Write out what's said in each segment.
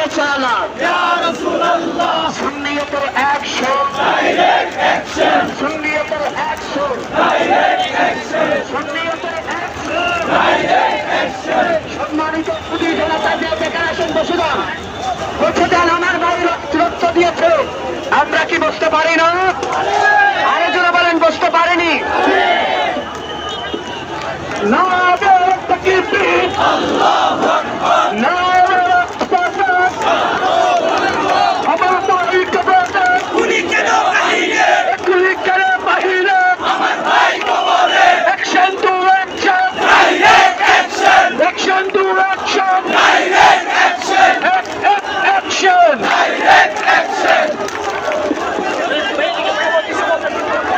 দিকে চালান সুন্নিয়তের action সুন্নিয়তের action সুন্নিয়তের action সম্মানিত পুলিশ জনতা যেখানে আসেন বসে যান বসে যান। আমার ভাই রক্ত দিয়েছে, আমরা কি বসতে পারি না? আরো জোরে বলেন বসতে পারিনি।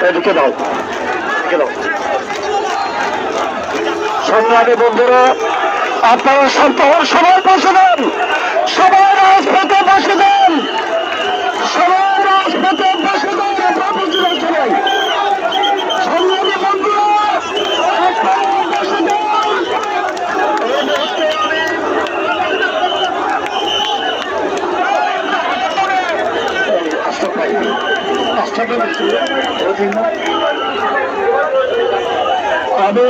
এদিকে দাও, এদিকে দাও। সংগ্রামী বন্ধুরা, আপনারা সবাই বসে দেন, সবাই রাজপথে বসে দেন, সবাই রাজপথে বসে দেন। সবাই সংগ্রামী বন্ধুরা বসে দেন। আমি